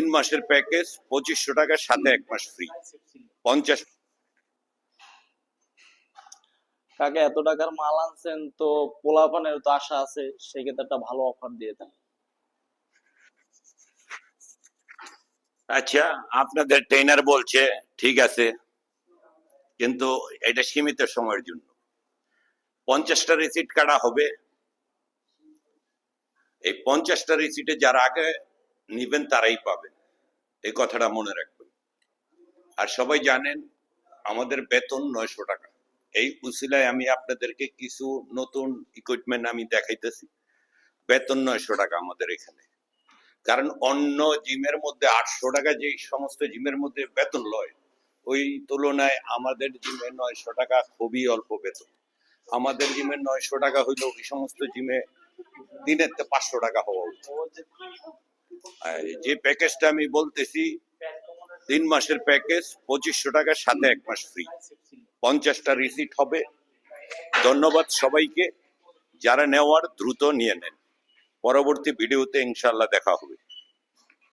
3 মাসের প্যাকেজ 2500 টাকার সাথে 1 মাস ফ্রি 50। কাকে এত টাকার মাল আনছেন তো পোলাপানের তো আশা আছে, সেক্ষেত্রে একটা ভালো অফার দিয়ে দেন। আচ্ছা, আপনাদের ট্রেনার বলছে ঠিক আছে, কিন্তু এটা সীমিত সময়ের জন্য 50টা রিসিট কাটা হবে। এই 50টা রিসিটে যারা আগে নিবেন তারাই পাবেন, এই কথাটা মনে রাখবেন। আর সবাই জানেন আমাদের বেতন 900 টাকা। এই উসিলায় আমি আপনাদেরকে কিছু নতুন ইকুইপমেন্ট আমি দেখাইতেছি। বেতন 900 টাকা আমাদের এখানে, কারণ অন্য জিমের মধ্যে 800 টাকা যে সমস্ত জিমের মধ্যে বেতন লয়, ওই তুলনায় আমাদের জিমে 900 টাকা খুবই অল্প বেতন। আমাদের জিমে 900 টাকা হইলো ওই সমস্ত জিমে দিনের 500 টাকা হওয়া উচিত। আর যে প্যাকেজটা আমি বলতেছি 3 মাসের প্যাকেজ 2500 টাকার সাথে 1 মাস ফ্রি 50টা রিসিট হবে। ধন্যবাদ সবাইকে, যারা নেওয়ার দ্রুত নিয়ে নেন। পরবর্তী ভিডিওতে ইনশাআল্লাহ দেখা হবে।